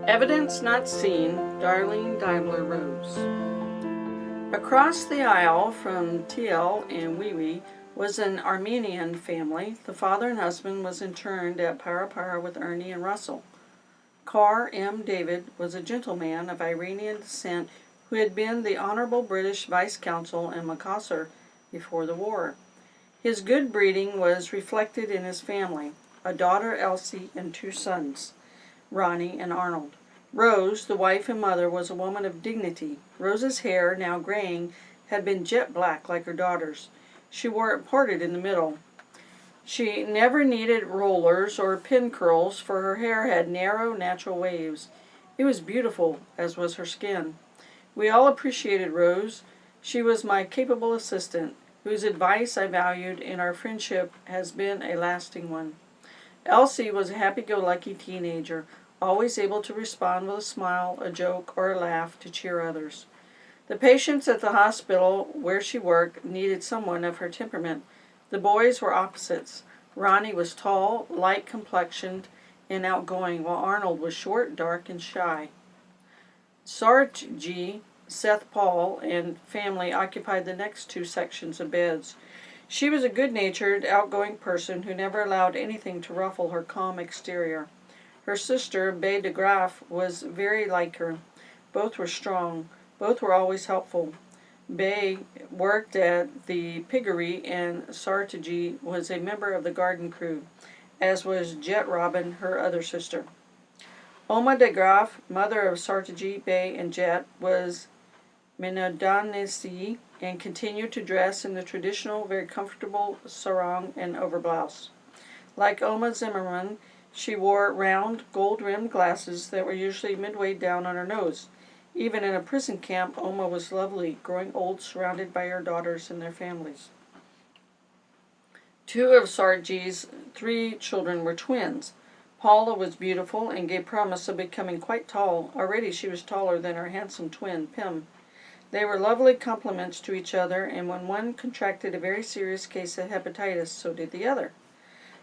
Evidence Not Seen, Darlene Deibler Rose. Across the aisle from TL and Wee Wee was an Armenian family. The father and husband was interned at Para with Ernie and Russell. Carr M. David was a gentleman of Iranian descent who had been the Honorable British Vice Consul in Makassar before the war. His good breeding was reflected in his family, a daughter Elsie and two sons, Ronnie and Arnold. Rose, the wife and mother, was a woman of dignity. Rose's hair, now graying, had been jet black like her daughter's. She wore it parted in the middle. She never needed rollers or pin curls, for her hair had narrow, natural waves. It was beautiful, as was her skin. We all appreciated Rose. She was my capable assistant, whose advice I valued, and our friendship has been a lasting one. Elsie was a happy-go-lucky teenager, always able to respond with a smile, a joke, or a laugh to cheer others. The patients at the hospital where she worked needed someone of her temperament. The boys were opposites. Ronnie was tall, light-complexioned, and outgoing, while Arnold was short, dark, and shy. Sartji, Seth Paul, and family occupied the next two sections of beds. She was a good-natured, outgoing person who never allowed anything to ruffle her calm exterior. Her sister, Bae de Graaf, was very like her. Both were strong. Both were always helpful. Bae worked at the piggery, and Sartji was a member of the garden crew, as was Jet Robin, her other sister. Oma de Graaf, mother of Sartji, Bae, and Jet, was Minadanesi and continued to dress in the traditional, very comfortable sarong and overblouse. Like Oma Zimmerman, she wore round, gold-rimmed glasses that were usually midway down on her nose. Even in a prison camp, Oma was lovely, growing old surrounded by her daughters and their families. Two of Sartji's three children were twins. Paula was beautiful and gave promise of becoming quite tall. Already she was taller than her handsome twin, Pim. They were lovely complements to each other, and when one contracted a very serious case of hepatitis, so did the other.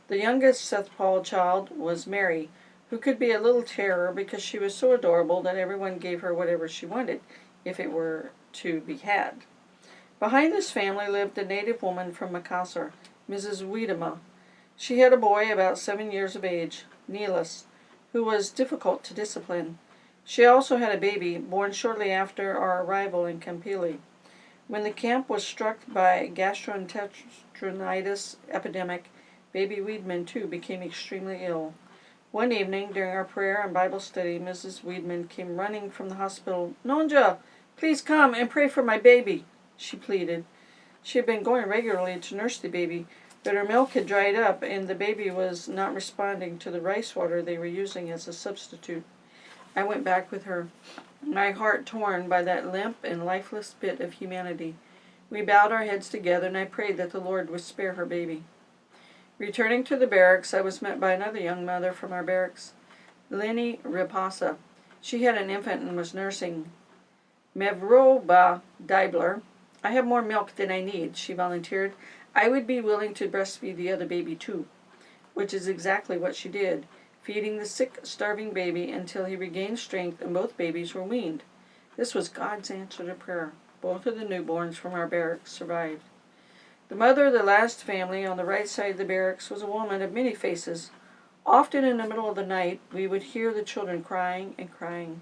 The youngest Seth Paul child was Mary, who could be a little terror because she was so adorable that everyone gave her whatever she wanted, if it were to be had. Behind this family lived a native woman from Makassar, Mrs. Wiedema. She had a boy about 7 years of age, Niels, who was difficult to discipline. She also had a baby, born shortly after our arrival in Kampili. When the camp was struck by gastroenteritis epidemic, baby Weidman, too, became extremely ill. One evening, during our prayer and Bible study, Mrs. Weidman came running from the hospital. "Nonja, please come and pray for my baby," she pleaded. She had been going regularly to nurse the baby, but her milk had dried up, and the baby was not responding to the rice water they were using as a substitute. I went back with her, my heart torn by that limp and lifeless bit of humanity. We bowed our heads together, and I prayed that the Lord would spare her baby. Returning to the barracks, I was met by another young mother from our barracks, Lenny Rapasa. She had an infant and was nursing. Mevroba Deibler, "I have more milk than I need," she volunteered. "I would be willing to breastfeed the other baby too," which is exactly what she did, feeding the sick, starving baby until he regained strength and both babies were weaned. This was God's answer to prayer. Both of the newborns from our barracks survived. The mother of the last family on the right side of the barracks was a woman of many faces. Often in the middle of the night, we would hear the children crying and crying.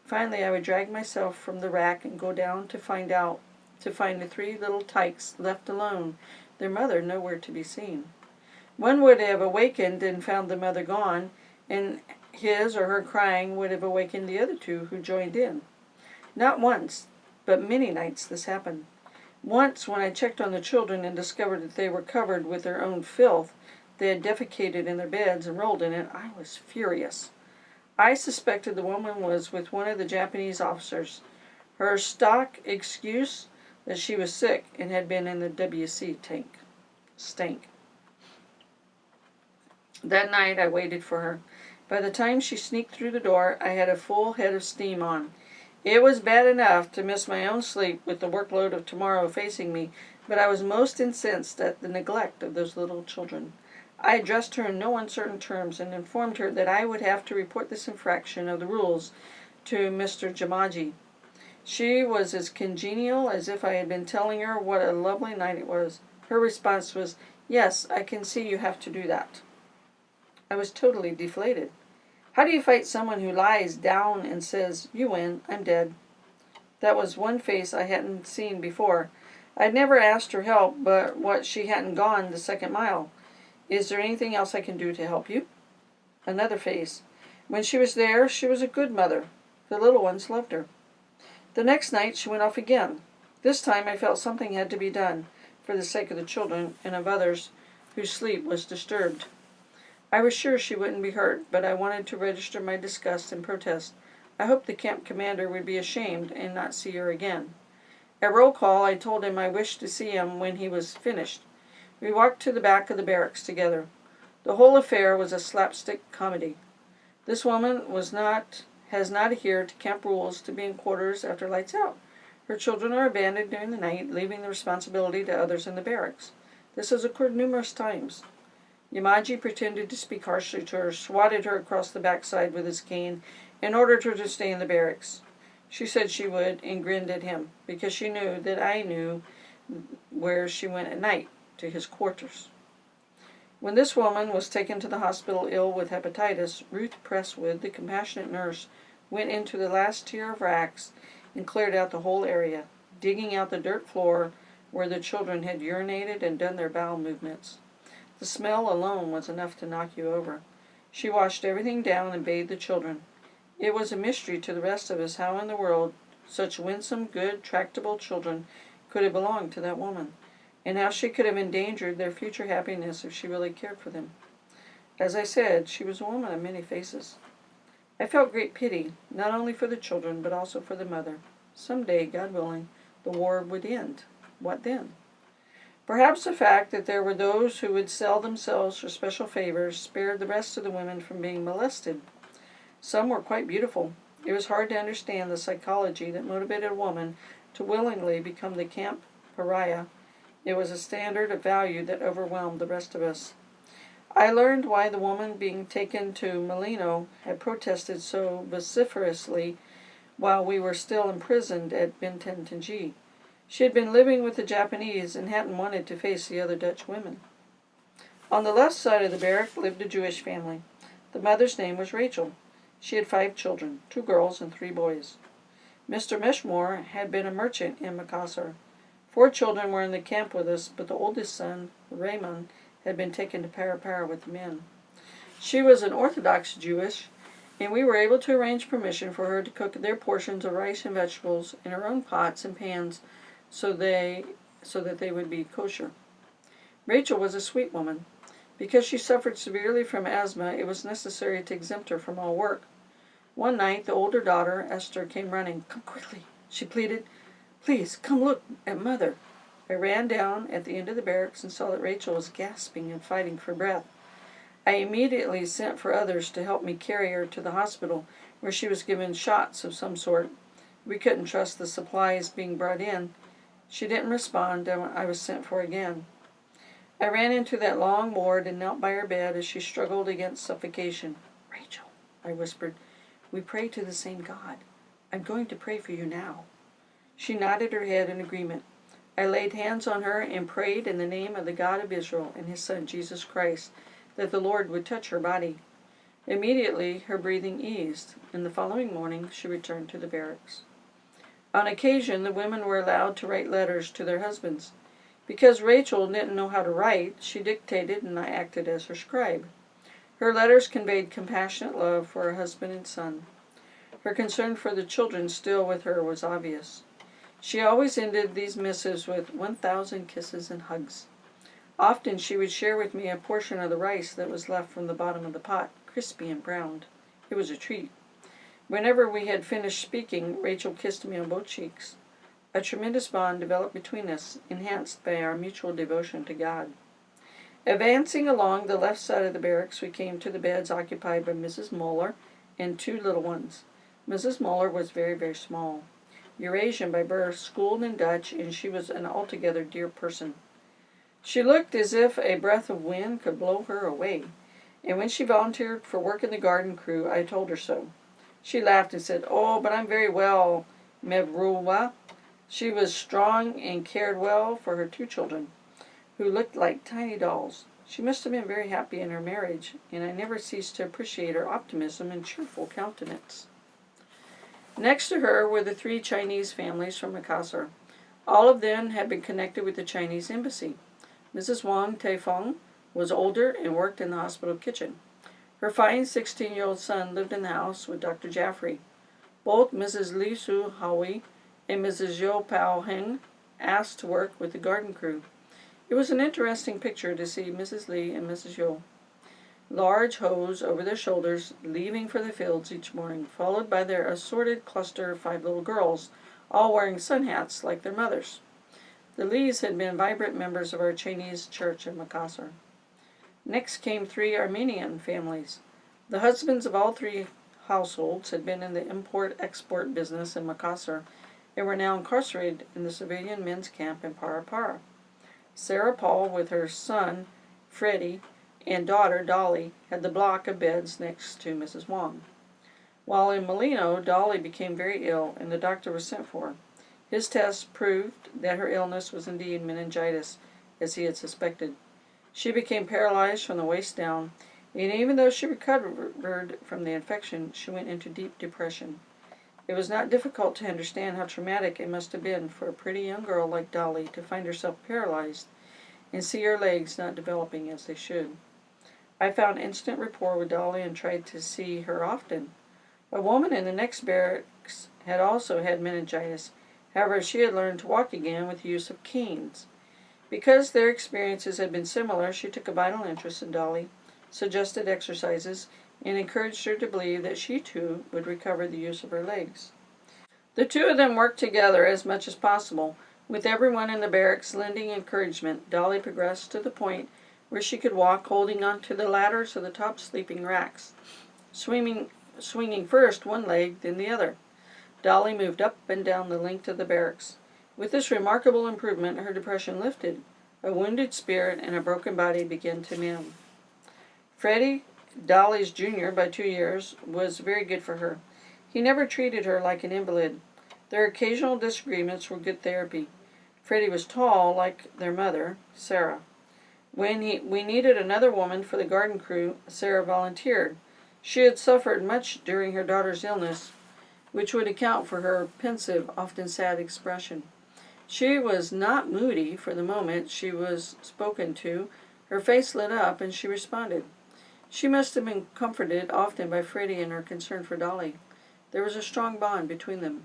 Finally, I would drag myself from the rack and go down to find the three little tykes left alone, their mother nowhere to be seen. One would have awakened and found the mother gone, and his or her crying would have awakened the other two, who joined in. Not once, but many nights this happened. Once, when I checked on the children and discovered that they were covered with their own filth, they had defecated in their beds and rolled in it, I was furious. I suspected the woman was with one of the Japanese officers. Her stock excuse that she was sick and had been in the WC tank. Stank. That night I waited for her. By the time she sneaked through the door, I had a full head of steam on. It was bad enough to miss my own sleep with the workload of tomorrow facing me, but I was most incensed at the neglect of those little children. I addressed her in no uncertain terms and informed her that I would have to report this infraction of the rules to Mr. Jamaji. She was as congenial as if I had been telling her what a lovely night it was. Her response was, "Yes, I can see you have to do that." I was totally deflated. How do you fight someone who lies down and says, "You win, I'm dead"? That was one face I hadn't seen before. I'd never asked her help, but what she hadn't gone the second mile. "Is there anything else I can do to help you?" Another face. When she was there, she was a good mother. The little ones loved her. The next night she went off again. This time I felt something had to be done, for the sake of the children and of others whose sleep was disturbed. I was sure she wouldn't be hurt, but I wanted to register my disgust and protest. I hoped the camp commander would be ashamed and not see her again. At roll call, I told him I wished to see him when he was finished. We walked to the back of the barracks together. The whole affair was a slapstick comedy. This woman has not adhered to camp rules to be in quarters after lights out. Her children are abandoned during the night, leaving the responsibility to others in the barracks. This has occurred numerous times. Yamaji pretended to speak harshly to her, swatted her across the backside with his cane, and ordered her to stay in the barracks. She said she would, and grinned at him, because she knew that I knew where she went at night, to his quarters. When this woman was taken to the hospital ill with hepatitis, Ruth Presswood, the compassionate nurse, went into the last tier of racks and cleared out the whole area, digging out the dirt floor where the children had urinated and done their bowel movements. The smell alone was enough to knock you over. She washed everything down and bathed the children. It was a mystery to the rest of us how in the world such winsome, good, tractable children could have belonged to that woman, and how she could have endangered their future happiness if she really cared for them. As I said, she was a woman of many faces. I felt great pity, not only for the children, but also for the mother. Some day, God willing, the war would end. What then? Perhaps the fact that there were those who would sell themselves for special favors spared the rest of the women from being molested. Some were quite beautiful. It was hard to understand the psychology that motivated a woman to willingly become the camp pariah. It was a standard of value that overwhelmed the rest of us. I learned why the woman being taken to Molino had protested so vociferously while we were still imprisoned at Bintentangi. She had been living with the Japanese and hadn't wanted to face the other Dutch women. On the left side of the barrack lived a Jewish family. The mother's name was Rachel. She had 5 children, 2 girls and 3 boys. Mr. Meshmore had been a merchant in Makassar. 4 children were in the camp with us, but the oldest son, Raymond, had been taken to Parapara with the men. She was an Orthodox Jewish, and we were able to arrange permission for her to cook their portions of rice and vegetables in her own pots and pans so that they would be kosher. Rachel was a sweet woman. Because she suffered severely from asthma, it was necessary to exempt her from all work. One night, the older daughter, Esther, came running. "Come quickly," she pleaded. "Please, come look at Mother." I ran down at the end of the barracks and saw that Rachel was gasping and fighting for breath. I immediately sent for others to help me carry her to the hospital, where she was given shots of some sort. We couldn't trust the supplies being brought in. She didn't respond, and I was sent for again. I ran into that long ward and knelt by her bed as she struggled against suffocation. "Rachel," I whispered, "we pray to the same God. I'm going to pray for you now." She nodded her head in agreement. I laid hands on her and prayed in the name of the God of Israel and his Son, Jesus Christ, that the Lord would touch her body. Immediately, her breathing eased, and the following morning she returned to the barracks. On occasion, the women were allowed to write letters to their husbands. Because Rachel didn't know how to write, she dictated and I acted as her scribe. Her letters conveyed compassionate love for her husband and son. Her concern for the children still with her was obvious. She always ended these missives with 1,000 kisses and hugs. Often she would share with me a portion of the rice that was left from the bottom of the pot, crispy and browned. It was a treat. Whenever we had finished speaking, Rachel kissed me on both cheeks. A tremendous bond developed between us, enhanced by our mutual devotion to God. Advancing along the left side of the barracks, we came to the beds occupied by Mrs. Moeller and 2 little ones. Mrs. Moeller was very, very small. Eurasian by birth, schooled in Dutch, and she was an altogether dear person. She looked as if a breath of wind could blow her away, and when she volunteered for work in the garden crew, I told her so. She laughed and said, "Oh, but I'm very well, Mevrouwa." She was strong and cared well for her 2 children, who looked like tiny dolls. She must have been very happy in her marriage, and I never ceased to appreciate her optimism and cheerful countenance. Next to her were the 3 Chinese families from Makassar. All of them had been connected with the Chinese embassy. Mrs. Wang Taifeng was older and worked in the hospital kitchen. Her fine 16-year-old son lived in the house with Dr. Jaffrey. Both Mrs. Li Su Hawi and Mrs. Yo Pao Heng asked to work with the garden crew. It was an interesting picture to see Mrs. Li and Mrs. Yo, large hoes over their shoulders, leaving for the fields each morning, followed by their assorted cluster of 5 little girls, all wearing sun hats like their mothers. The Lees had been vibrant members of our Chinese church in Makassar. Next came 3 Armenian families. The husbands of all 3 households had been in the import-export business in Makassar and were now incarcerated in the civilian men's camp in Para. Sarah Paul, with her son, Freddie, and daughter, Dolly, had the block of beds next to Mrs. Wang. While in Molino, Dolly became very ill, and the doctor was sent for. His tests proved that her illness was indeed meningitis, as he had suspected. She became paralyzed from the waist down, and even though she recovered from the infection, she went into deep depression. It was not difficult to understand how traumatic it must have been for a pretty young girl like Dolly to find herself paralyzed and see her legs not developing as they should. I found instant rapport with Dolly and tried to see her often. A woman in the next barracks had also had meningitis. However, she had learned to walk again with the use of canes. Because their experiences had been similar, she took a vital interest in Dolly, suggested exercises, and encouraged her to believe that she too would recover the use of her legs. The 2 of them worked together as much as possible. With everyone in the barracks lending encouragement, Dolly progressed to the point where she could walk holding onto the ladders of the top sleeping racks, swinging first one leg, then the other. Dolly moved up and down the length of the barracks. With this remarkable improvement, her depression lifted. A wounded spirit and a broken body began to mend. Freddie, Dolly's junior by 2 years, was very good for her. He never treated her like an invalid. Their occasional disagreements were good therapy. Freddie was tall, like their mother, Sarah. When we needed another woman for the garden crew, Sarah volunteered. She had suffered much during her daughter's illness, which would account for her pensive, often sad expression. She was not moody for the moment she was spoken to. Her face lit up, and she responded. She must have been comforted often by Freddie and her concern for Dolly. There was a strong bond between them.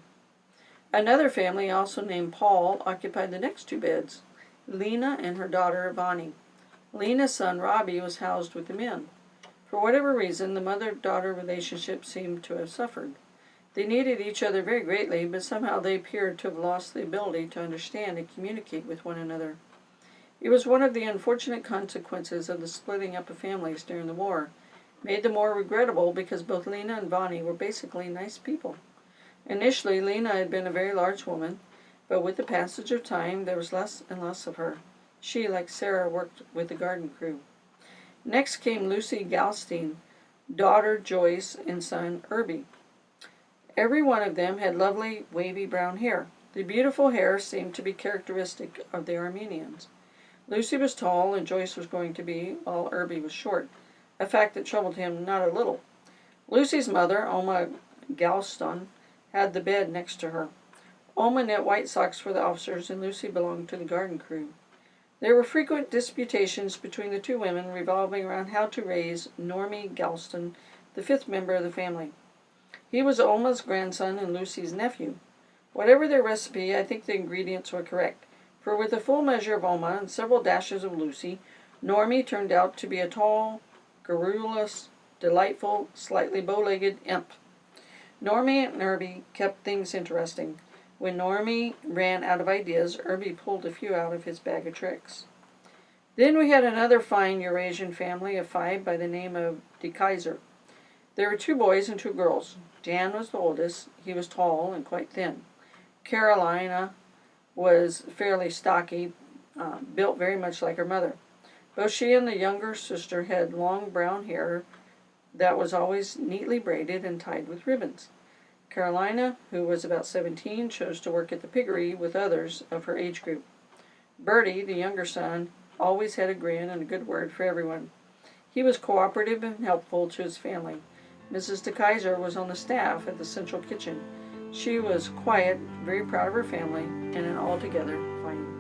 Another family, also named Paul, occupied the next 2 beds, Lena and her daughter, Ivani. Lena's son, Robbie, was housed with the men. For whatever reason, the mother-daughter relationship seemed to have suffered. They needed each other very greatly, but somehow they appeared to have lost the ability to understand and communicate with one another. It was one of the unfortunate consequences of the splitting up of families during the war, made the more regrettable because both Lena and Bonnie were basically nice people. Initially, Lena had been a very large woman, but with the passage of time, there was less and less of her. She, like Sarah, worked with the garden crew. Next came Lucy Galstein, daughter Joyce, and son Irby. Every one of them had lovely, wavy brown hair. The beautiful hair seemed to be characteristic of the Armenians. Lucy was tall, and Joyce was going to be, while Irby was short, a fact that troubled him not a little. Lucy's mother, Oma Galston, had the bed next to her. Oma knit white socks for the officers, and Lucy belonged to the garden crew. There were frequent disputations between the 2 women revolving around how to raise Normie Galston, the 5th member of the family. He was Oma's grandson and Lucy's nephew. Whatever their recipe, I think the ingredients were correct, for with a full measure of Oma and several dashes of Lucy, Normie turned out to be a tall, garrulous, delightful, slightly bow-legged imp. Normie and Irby kept things interesting. When Normie ran out of ideas, Irby pulled a few out of his bag of tricks. Then we had another fine Eurasian family of 5 by the name of De Kaiser. There were 2 boys and 2 girls. Jan was the oldest. He was tall and quite thin. Carolina was fairly stocky, built very much like her mother. Both she and the younger sister had long brown hair that was always neatly braided and tied with ribbons. Carolina, who was about 17, chose to work at the piggery with others of her age group. Bertie, the younger son, always had a grin and a good word for everyone. He was cooperative and helpful to his family. Mrs. De Kaiser was on the staff at the central kitchen. She was quiet, very proud of her family, and an altogether fine